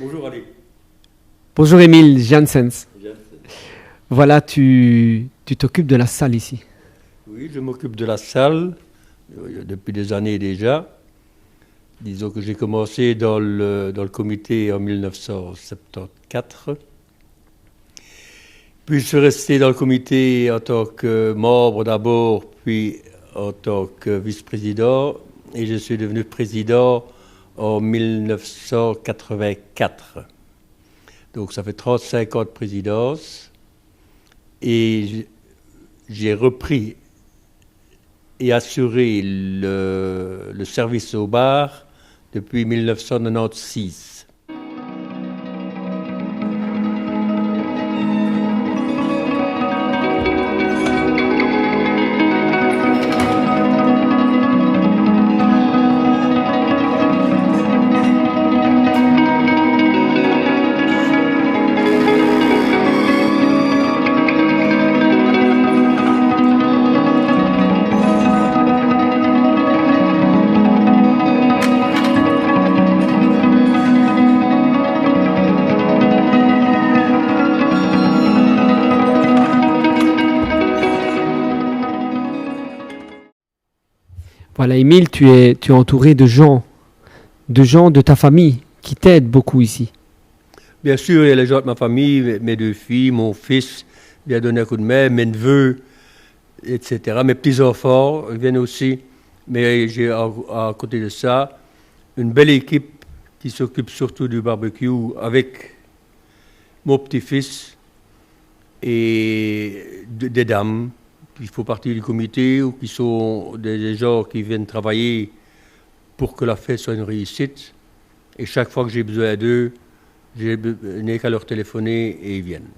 Bonjour Ali. Bonjour Émile Janssens. Voilà, tu t'occupes de la salle ici. Oui, je m'occupe de la salle depuis des années déjà. Disons que j'ai commencé dans le comité en 1974. Puis je suis resté dans le comité en tant que membre d'abord, puis en tant que vice-président. Et je suis devenu président en 1984. Donc ça fait 35 ans de présidence. Et j'ai repris et assuré le service au bar depuis 1996. Voilà, Émile, tu es entouré de gens de ta famille qui t'aident beaucoup ici. Bien sûr, il y a les gens de ma famille, mes deux filles, mon fils vient donner un coup de main, mes neveux, etc. Mes petits-enfants viennent aussi. Mais j'ai à côté de ça une belle équipe qui s'occupe surtout du barbecue avec mon petit-fils et des dames qui font partie du comité ou qui sont des gens qui viennent travailler pour que la fête soit une réussite. Et chaque fois que j'ai besoin d'eux, je n'ai qu'à leur téléphoner et ils viennent.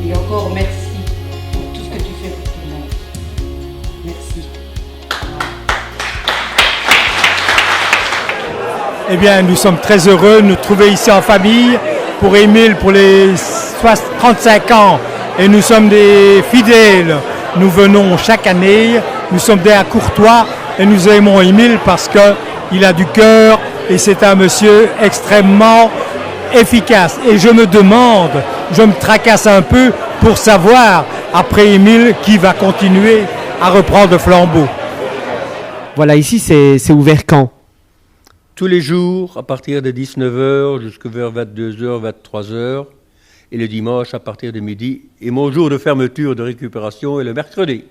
Et encore merci pour tout ce que tu fais pour tout le monde. Merci. Eh bien, nous sommes très heureux de nous trouver ici en famille pour Émile pour les 35 ans. Et nous sommes des fidèles. Nous venons chaque année. Nous sommes des courtois et nous aimons Émile parce qu'il a du cœur et c'est un monsieur extrêmement efficace. Et je me demande, je me tracasse un peu pour savoir, après Émile, qui va continuer à reprendre le flambeau. Voilà, ici, c'est ouvert quand? Tous les jours, à partir de 19h jusqu'à vers 22h, 23h, et le dimanche à partir de midi. Et mon jour de fermeture de récupération est le mercredi.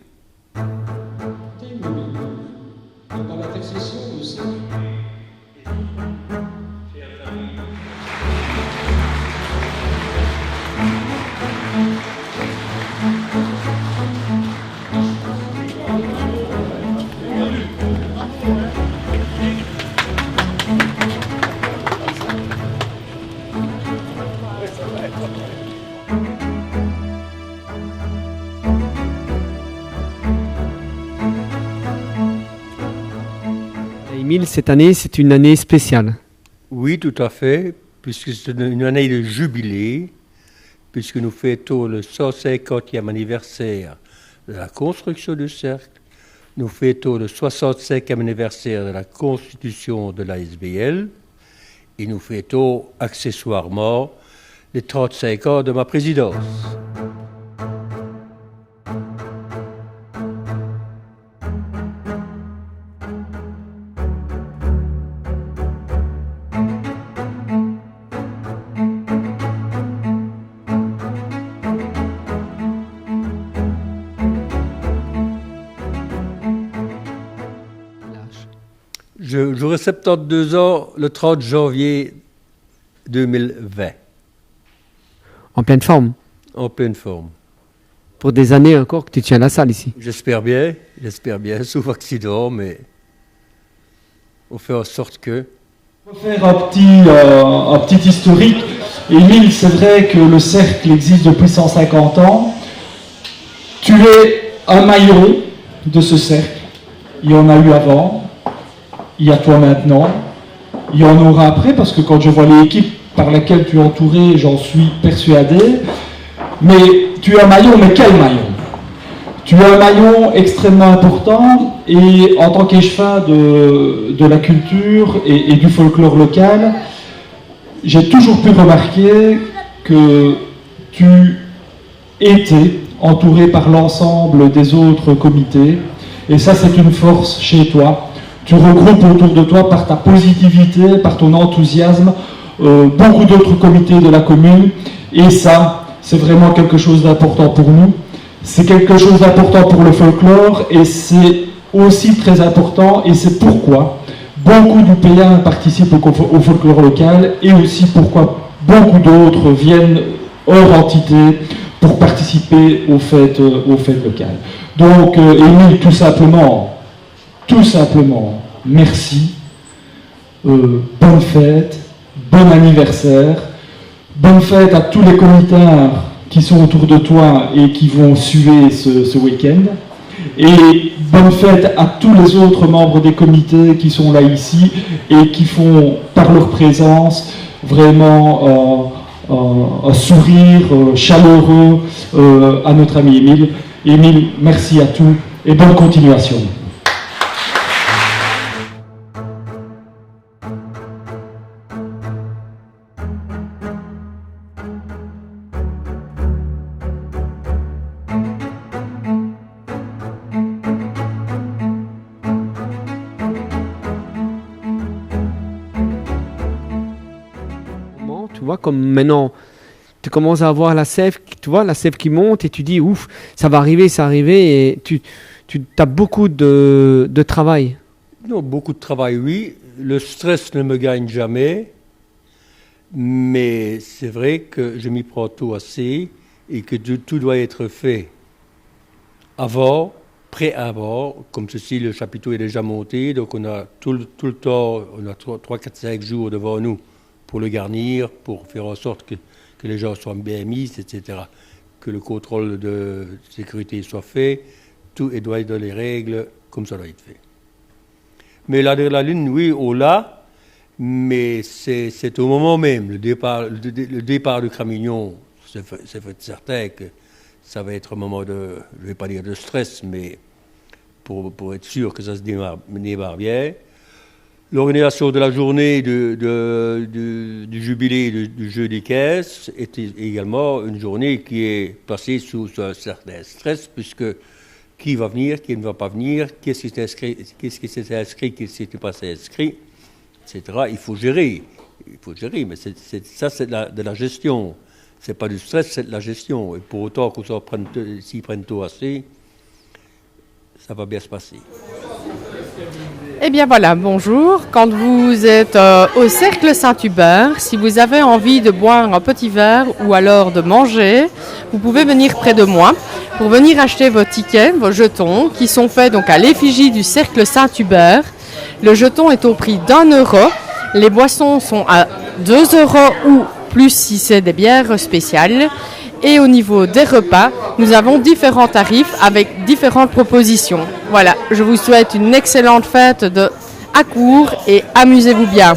Émile, cette année, c'est une année spéciale. Oui, tout à fait, puisque c'est une année de jubilé, puisque nous fêtons le 150e anniversaire de la construction du cercle, nous fêtons le 65e anniversaire de la constitution de l'ASBL, et nous fêtons accessoirement les 35 ans de ma présidence. J'aurai 72 ans le 30 janvier 2020. En pleine forme. En pleine forme. Pour des années encore que tu tiens la salle ici. J'espère bien, sauf accident, mais on fait en sorte que... On va faire un petit historique. Émile, c'est vrai que le cercle existe depuis 150 ans. Tu es un maillon de ce cercle. Il y en a eu avant. il y a toi maintenant, il y en aura après, parce que quand je vois l'équipe par laquelle tu es entouré, j'en suis persuadé. Mais tu as un maillon, mais quel maillon? Tu as un maillon extrêmement important, et en tant qu'échevin de la culture et du folklore local, j'ai toujours pu remarquer que tu étais entouré par l'ensemble des autres comités, et ça c'est une force chez toi. Tu regroupes autour de toi, par ta positivité, par ton enthousiasme, beaucoup d'autres comités de la commune, et ça, c'est vraiment quelque chose d'important pour nous. C'est quelque chose d'important pour le folklore, et c'est aussi très important, et c'est pourquoi beaucoup d'Upéens participent au folklore local, et aussi pourquoi beaucoup d'autres viennent hors entité pour participer aux fêtes locales. Donc, Émile, tout simplement, merci, bonne fête, bon anniversaire, bonne fête à tous les comitards qui sont autour de toi et qui vont suer ce week-end, et bonne fête à tous les autres membres des comités qui sont là ici et qui font, par leur présence, vraiment un sourire chaleureux à notre ami Émile. Émile, merci à tous et bonne continuation. Tu vois, comme maintenant, tu commences à avoir la sève, tu vois, la sève qui monte, et tu dis, ouf, ça va arriver, et tu as beaucoup de travail. Non, beaucoup de travail, oui. Le stress ne me gagne jamais, mais c'est vrai que je m'y prends tôt assez et que tout doit être fait avant, pré-avant. Comme ceci, le chapiteau est déjà monté, donc on a tout le temps, on a 3, 4, 5 jours devant nous pour le garnir, pour faire en sorte que les gens soient bien mis, etc. Que le contrôle de sécurité soit fait, tout doit être dans les règles, comme ça doit être fait. Mais la lune, oui, on l'a, mais c'est au moment même, le départ de Cramignon, c'est fait certain que ça va être un moment de, je ne vais pas dire de stress, mais pour être sûr que ça se démarre bien. L'organisation de la journée du jubilé du jeu des caisses est également une journée qui est placée sous un certain stress, puisque qui va venir, qui ne va pas venir, qu'est-ce qui s'est inscrit, qu'est-ce qui s'était pas inscrit, etc. Il faut gérer, mais c'est de la gestion. C'est pas du stress, c'est de la gestion. Et pour autant qu'on s'y prenne tôt assez, ça va bien se passer. Eh bien voilà, bonjour. Quand vous êtes au Cercle Saint-Hubert, si vous avez envie de boire un petit verre ou alors de manger, vous pouvez venir près de moi pour venir acheter vos tickets, vos jetons, qui sont faits donc à l'effigie du Cercle Saint-Hubert. Le jeton est au prix d'€1. Les boissons sont à 2€ ou plus si c'est des bières spéciales. Et au niveau des repas, nous avons différents tarifs avec différentes propositions. Voilà, je vous souhaite une excellente fête à Cours et amusez-vous bien.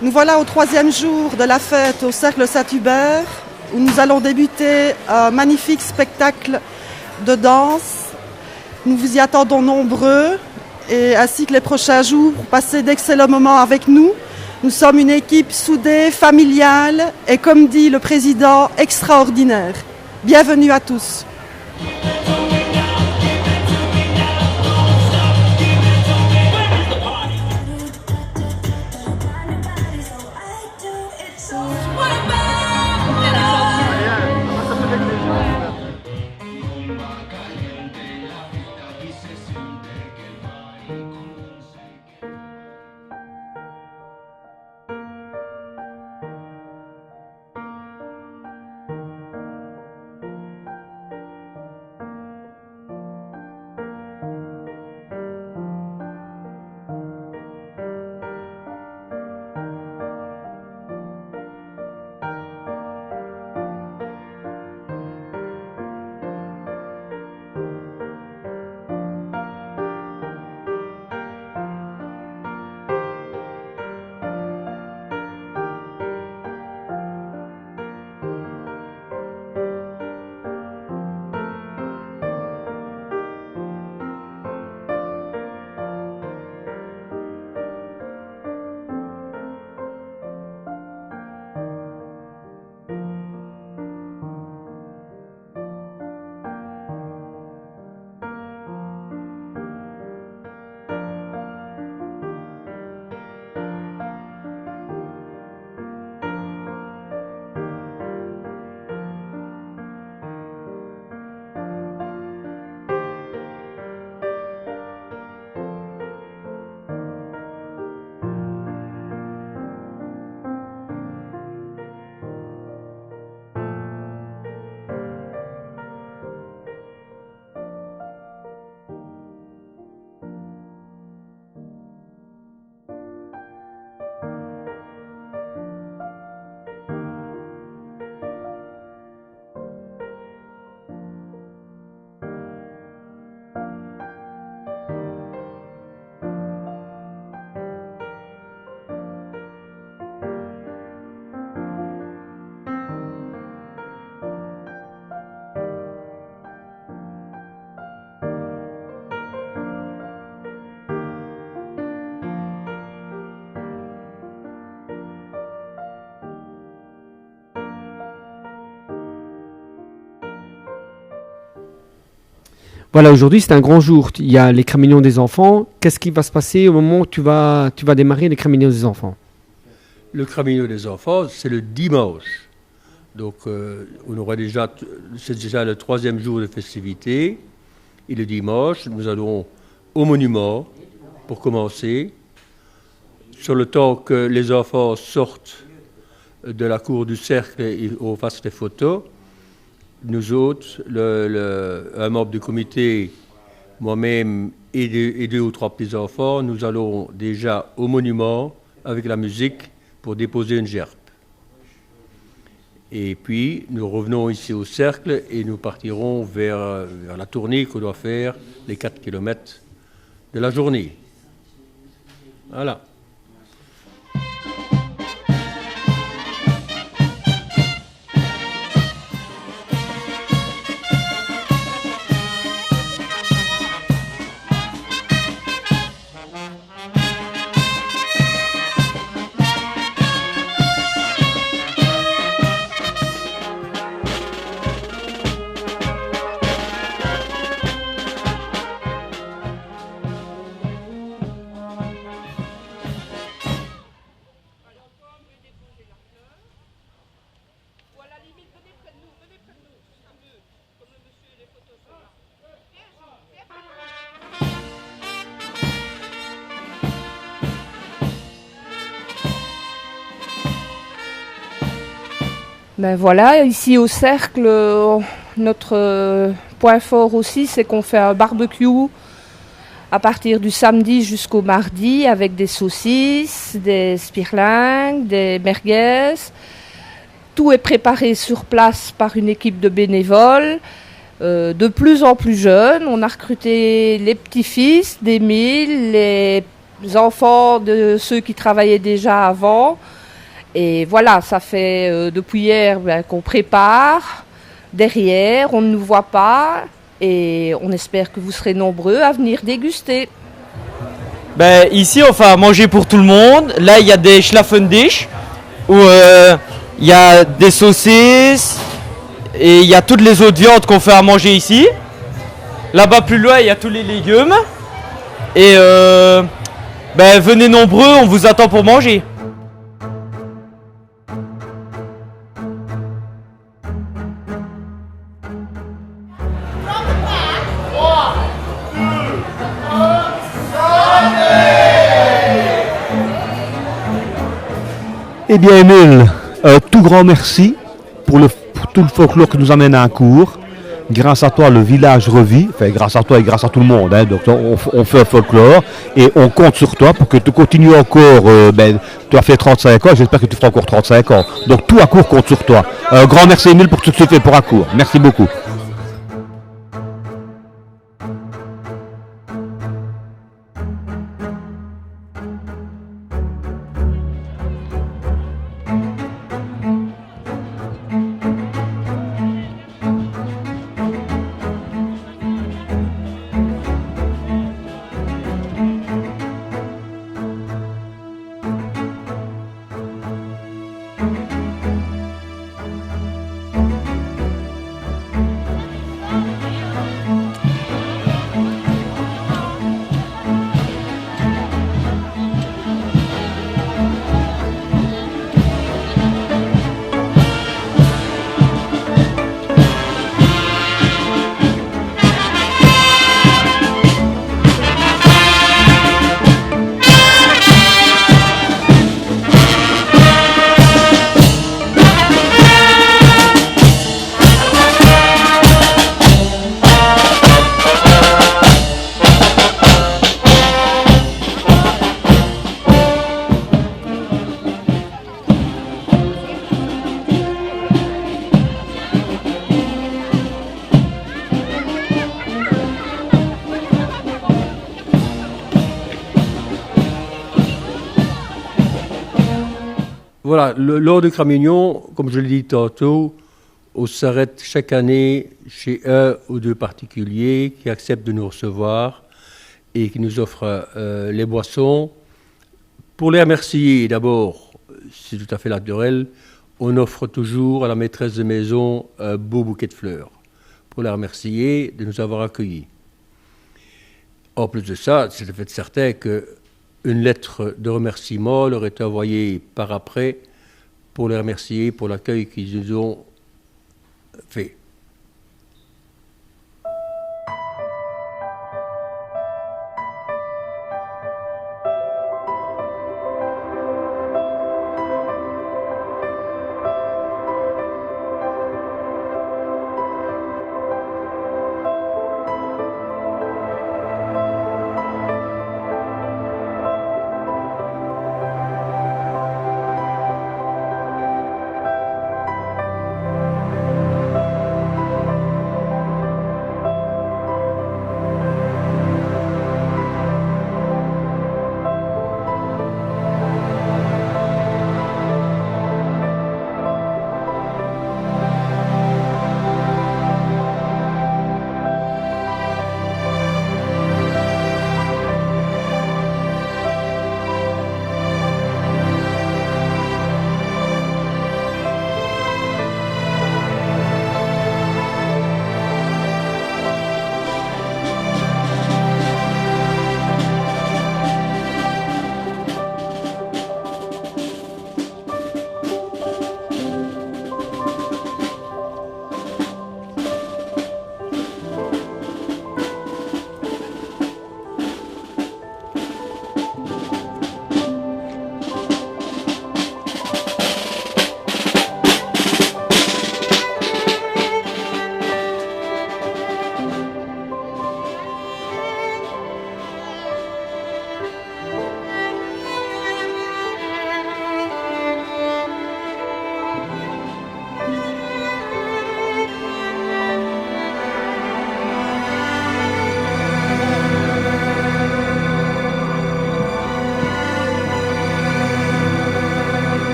Nous voilà au 3e jour de la fête au Cercle Saint-Hubert, où nous allons débuter un magnifique spectacle de danse. Nous vous y attendons nombreux, et ainsi que les prochains jours, pour passer d'excellents moments avec nous. Nous sommes une équipe soudée, familiale, et comme dit le président, extraordinaire. Bienvenue à tous. Voilà, aujourd'hui c'est un grand jour. Il y a les crémaillons des enfants. Qu'est-ce qui va se passer au moment où tu vas démarrer les crémaillons des enfants? Le crémaillon des enfants, c'est le dimanche. Donc, on aura c'est déjà le 3e jour de festivité. Et le dimanche, nous allons au monument pour commencer. Sur le temps que les enfants sortent de la cour du cercle et on fasse les photos, nous autres, un membre du comité, moi-même et deux ou trois petits-enfants, nous allons déjà au monument avec la musique pour déposer une gerbe. Et puis, nous revenons ici au cercle et nous partirons vers la tournée qu'on doit faire, les 4 km de la journée. Voilà. Ben voilà, ici au cercle, notre point fort aussi, c'est qu'on fait un barbecue à partir du samedi jusqu'au mardi avec des saucisses, des spirlingues, des merguez. Tout est préparé sur place par une équipe de bénévoles, de plus en plus jeunes. On a recruté les petits-fils d'Émile, les enfants de ceux qui travaillaient déjà avant. Et voilà, ça fait depuis hier qu'on prépare. Derrière, on ne nous voit pas et on espère que vous serez nombreux à venir déguster. Ben, ici, on fait à manger pour tout le monde. Là, il y a des Schlafendisch où il y a des saucisses et il y a toutes les autres viandes qu'on fait à manger ici. Là-bas, plus loin, il y a tous les légumes. Et ben, venez nombreux, on vous attend pour manger. Eh bien, Émile, tout grand merci pour tout le folklore qui nous amène à un cours. Grâce à toi, le village revit. Enfin, grâce à toi et grâce à tout le monde. Hein. Donc, on fait un folklore et on compte sur toi pour que tu continues encore. Tu as fait 35 ans, j'espère que tu feras encore 35 ans. Donc, tout à court compte sur toi. Grand merci, Émile, pour tout ce que tu fais pour Accourt. Merci beaucoup. Voilà, lors du Cramignon, comme je l'ai dit tantôt, on s'arrête chaque année chez un ou deux particuliers qui acceptent de nous recevoir et qui nous offrent les boissons. Pour les remercier, d'abord, c'est tout à fait naturel, on offre toujours à la maîtresse de maison un beau bouquet de fleurs pour la remercier de nous avoir accueillis. En plus de ça, c'est le fait certain qu'une lettre de remerciement leur est envoyée par après pour les remercier pour l'accueil qu'ils nous ont fait.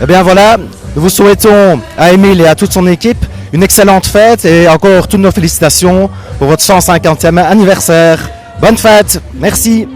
Eh bien voilà, nous vous souhaitons à Émile et à toute son équipe une excellente fête et encore toutes nos félicitations pour votre 150e anniversaire. Bonne fête, merci.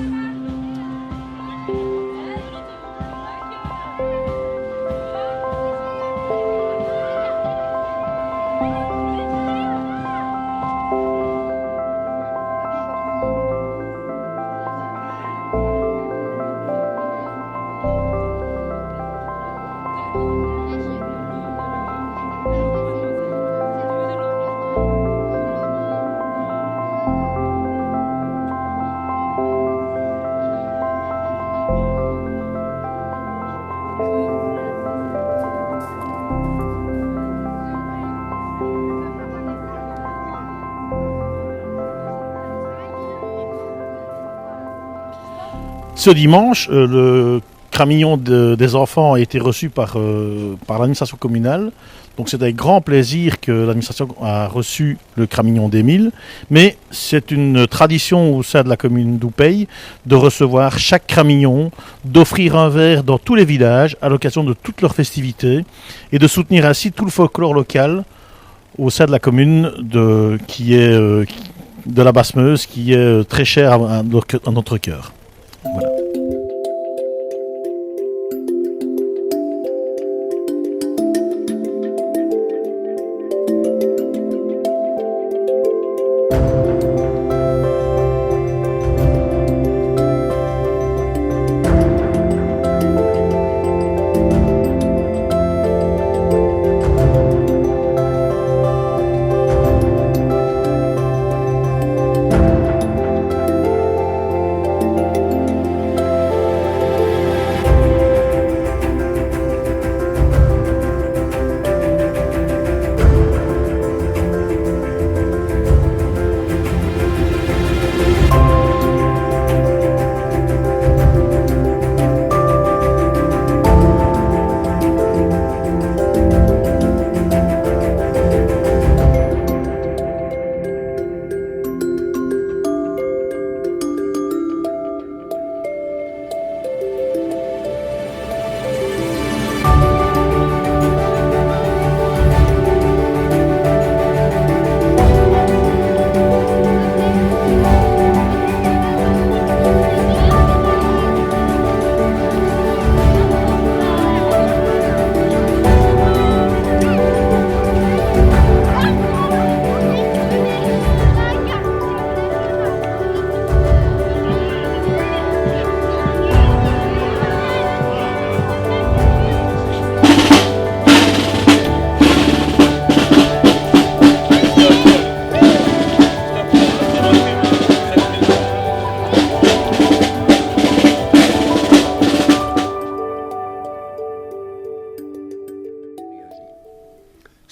Ce dimanche, le cramillon des enfants a été reçu par l'administration communale. Donc c'est avec grand plaisir que l'administration a reçu le cramillon d'Émile. Mais c'est une tradition au sein de la commune d'Oupey de recevoir chaque cramillon, d'offrir un verre dans tous les villages à l'occasion de toutes leurs festivités et de soutenir ainsi tout le folklore local au sein de la commune qui est de la Basse-Meuse, qui est très cher à notre cœur. Voilà.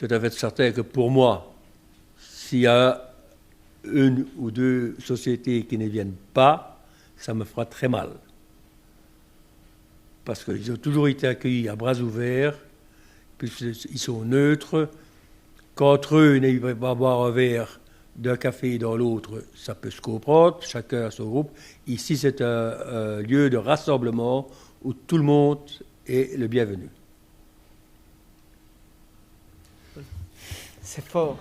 tout à fait certain que pour moi, s'il y a une ou deux sociétés qui ne viennent pas, ça me fera très mal. Parce qu'ils ont toujours été accueillis à bras ouverts, puisqu'ils sont neutres. Qu'entre eux, ils ne pas boire un verre d'un café dans l'autre, ça peut se comprendre, chacun a son groupe. Ici, c'est un lieu de rassemblement où tout le monde est le bienvenu. C'est fort.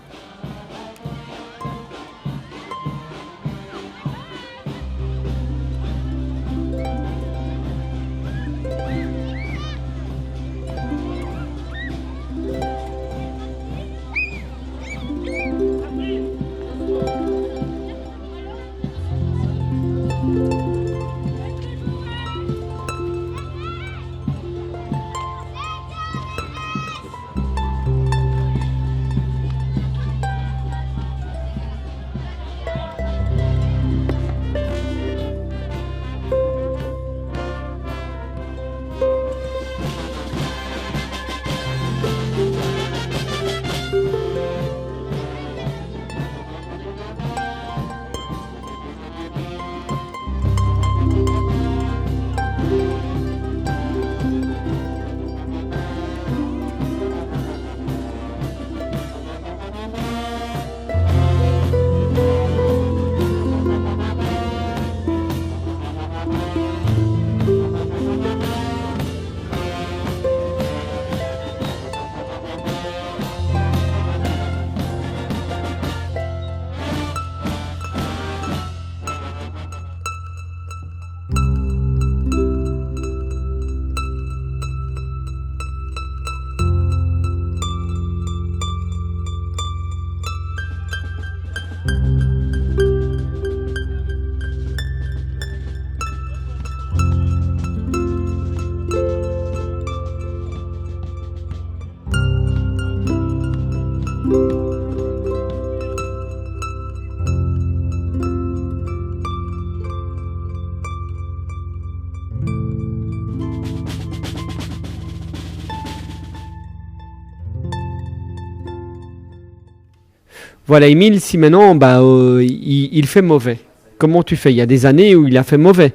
Voilà, Émile, si maintenant il fait mauvais, comment tu fais? Il y a des années où il a fait mauvais.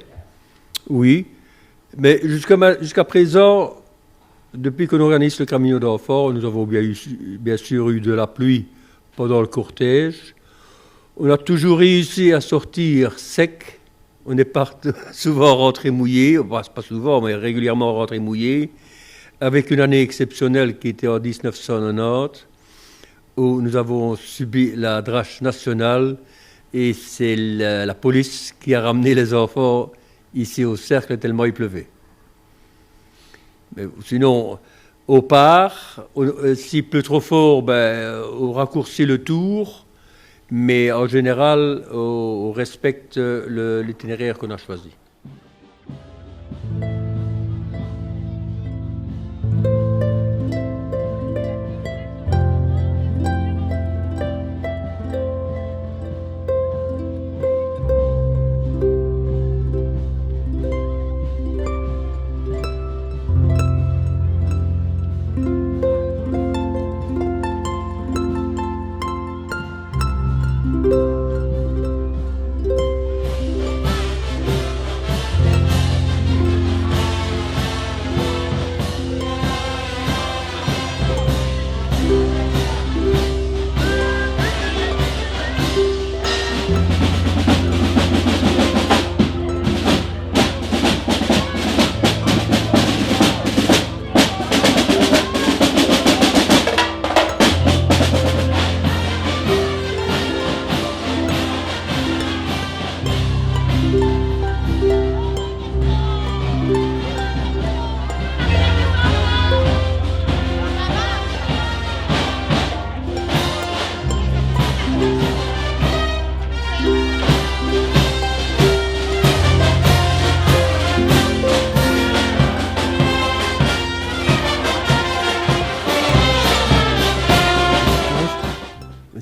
Oui, mais jusqu'à présent, depuis qu'on organise le Camino d'enfants, nous avons bien sûr eu de la pluie pendant le cortège. On a toujours réussi à sortir sec. On n'est pas souvent rentré mouillé, enfin, pas souvent, mais régulièrement rentré mouillé, avec une année exceptionnelle qui était en 1990, où nous avons subi la drache nationale, et c'est la police qui a ramené les enfants ici au cercle tellement il pleuvait. Mais sinon, au part, s'il pleut trop fort, on raccourcit le tour, mais en général, on respecte l'itinéraire qu'on a choisi.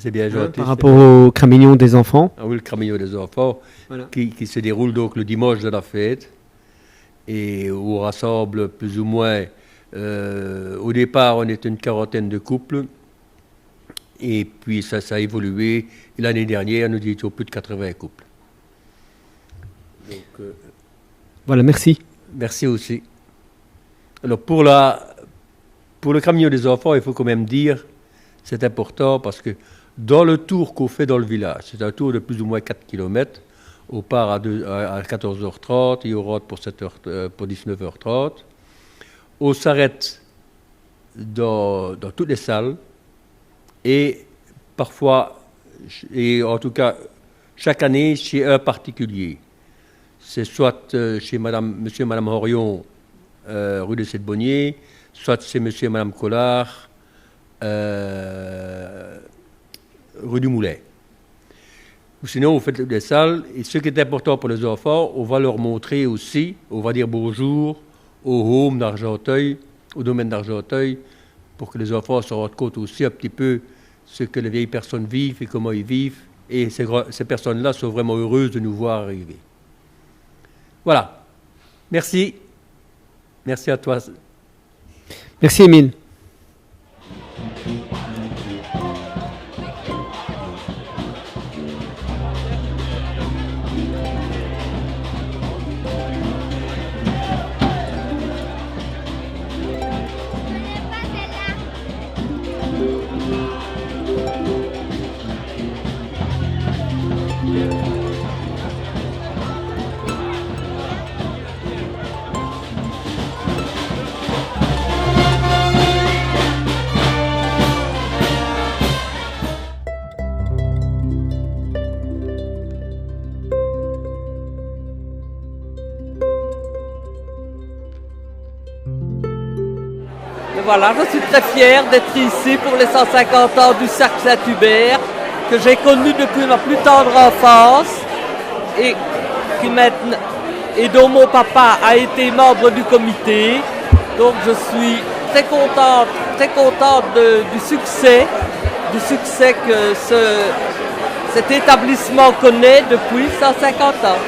C'est bien gentil. Par rapport au Cramignon des enfants. Ah oui, le Cramignon des enfants, voilà. qui se déroule donc le dimanche de la fête et où on rassemble plus ou moins, au départ on est une quarantaine de couples Et puis ça a évolué. Et l'année dernière, nous étions plus de 80 couples. Donc, Voilà, merci. merci aussi. Alors pour le camion des enfants, il faut quand même dire, c'est important parce que dans le tour qu'on fait dans le village, c'est un tour de plus ou moins 4 km, on part à 14h30 et on rentre pour 19h30. On s'arrête dans toutes les salles et parfois, et en tout cas chaque année, chez un particulier. C'est soit chez monsieur et madame Horion, rue de Sept-Bonnier, soit chez monsieur et madame Collard, rue du Moulin. Ou sinon, on fait des salles, et ce qui est important pour les enfants, on va leur montrer aussi, on va dire bonjour au home d'Argenteuil, au domaine d'Argenteuil, pour que les enfants se rendent compte aussi un petit peu ce que les vieilles personnes vivent et comment ils vivent. Et ces personnes-là sont vraiment heureuses de nous voir arriver. Voilà. Merci. Merci à toi. Merci, Émile. Voilà, je suis très fier d'être ici pour les 150 ans du Cercle Saint-Hubert, que j'ai connu depuis ma plus tendre enfance et dont mon papa a été membre du comité. Donc je suis très contente du succès que cet établissement connaît depuis 150 ans.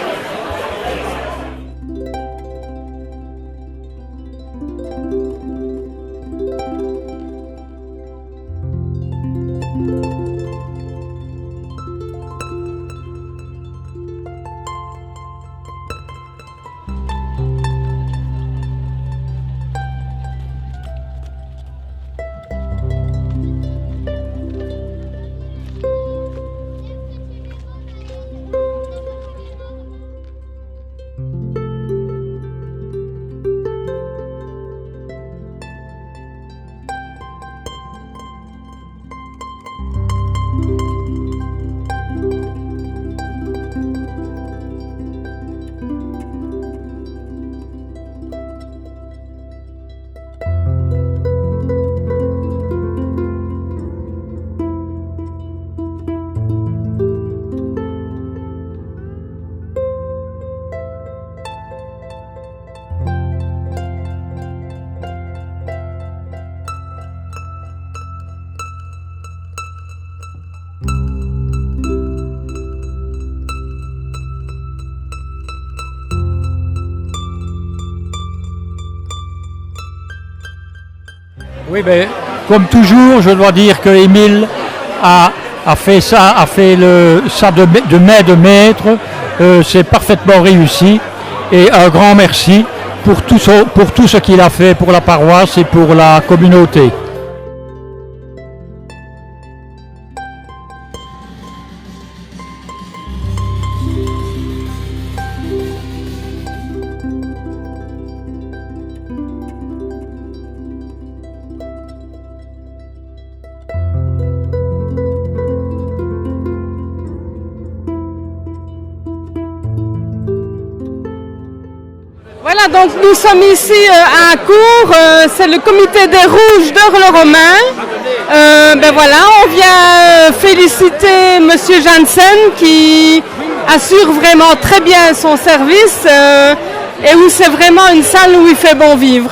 Oui, ben, comme toujours, je dois dire que Émile a fait ça, de main de maître. C'est parfaitement réussi. Et un grand merci pour tout ce qu'il a fait pour la paroisse et pour la communauté. Voilà, donc nous sommes ici à un cours, c'est le comité des Rouges d'Orle-Romain. Ben voilà, on vient féliciter Monsieur Janssen qui assure vraiment très bien son service et où c'est vraiment une salle où il fait bon vivre.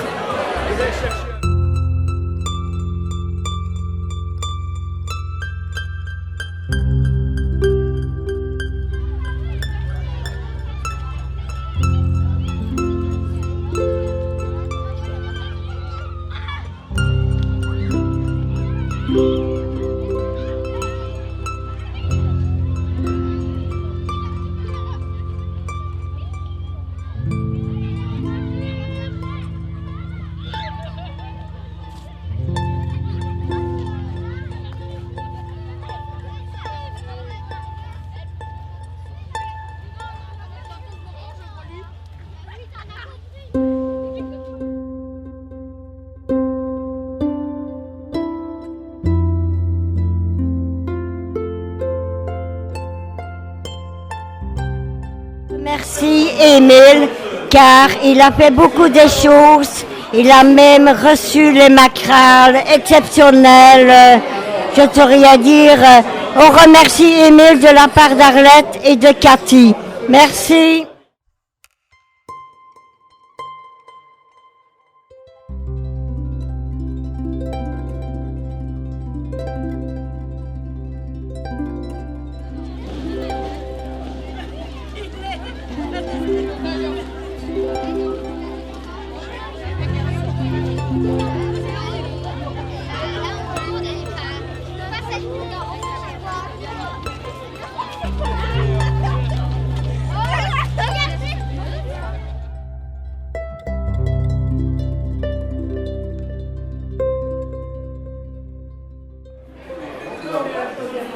Merci Émile, car il a fait beaucoup de choses. Il a même reçu les macrales exceptionnelles. Je t'aurais rien à dire. On remercie Émile de la part d'Arlette et de Cathy. Merci.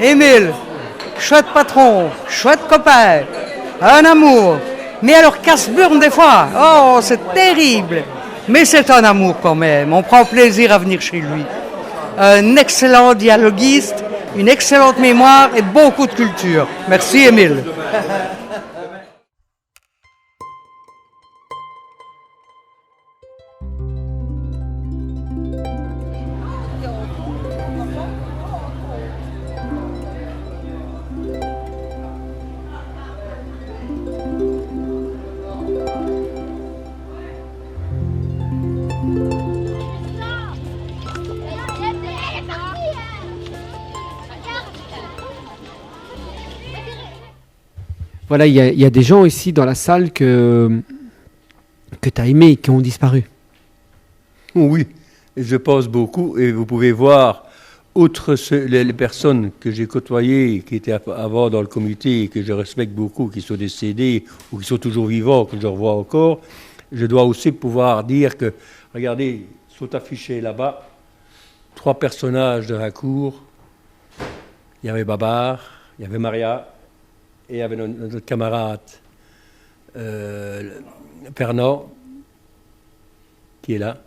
Émile, chouette patron, chouette copain, un amour. Mais alors casse-burne des fois, oh c'est terrible. Mais c'est un amour quand même, on prend plaisir à venir chez lui. Un excellent dialoguiste, une excellente mémoire et beaucoup de culture. Merci Émile. Voilà, il y a des gens ici dans la salle que tu as aimés et qui ont disparu. Oui, je pense beaucoup, et vous pouvez voir, outre les personnes que j'ai côtoyées, qui étaient avant dans le comité, et que je respecte beaucoup, qui sont décédées, ou qui sont toujours vivants, que je revois encore, je dois aussi pouvoir dire que, regardez, sont affichés là-bas, 3 personnages de la cour. Il y avait Babar, il y avait Maria, et il y avait notre camarade Fernand, qui est là,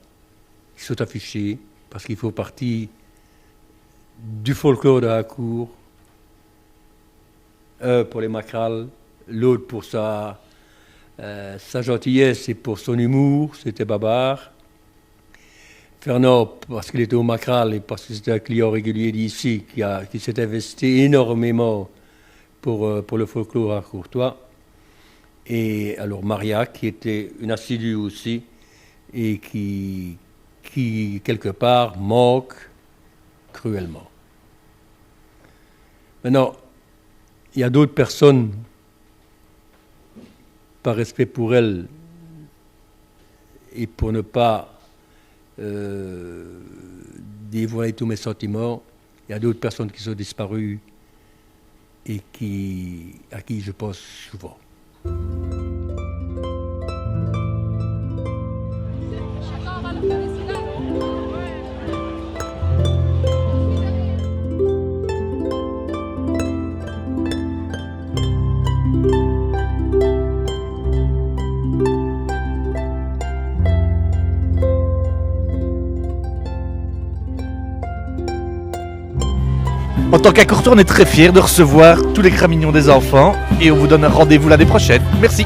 qui sont affichés, parce qu'il faut partie du folklore de la cour. Un pour les macrales, l'autre pour sa gentillesse et pour son humour, c'était Babar. Fernand, parce qu'il était au macral et parce que c'était un client régulier d'ici, qui s'est investi énormément pour le folklore à Courtois. Et alors Maria, qui était une assidue aussi, et qui quelque part, manque cruellement. Maintenant, il y a d'autres personnes, par respect pour elles, et pour ne pas dévoiler tous mes sentiments, il y a d'autres personnes qui sont disparues et à qui je pense souvent. En tant qu'à Courtois, on est très fiers de recevoir tous les cramignons des enfants et on vous donne un rendez-vous l'année prochaine. Merci.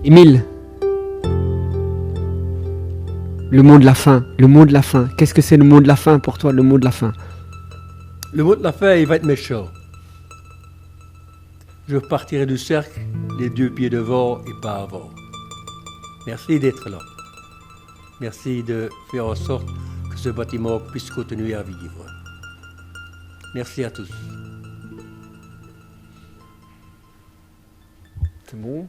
Émile, le mot de la fin, le mot de la fin. Qu'est-ce que c'est le mot de la fin pour toi, le mot de la fin? Le mot de la fin, il va être méchant. Je partirai du cercle, les 2 pieds devant et pas avant. Merci d'être là. Merci de faire en sorte que ce bâtiment puisse continuer à vivre. Merci à tous. C'est bon?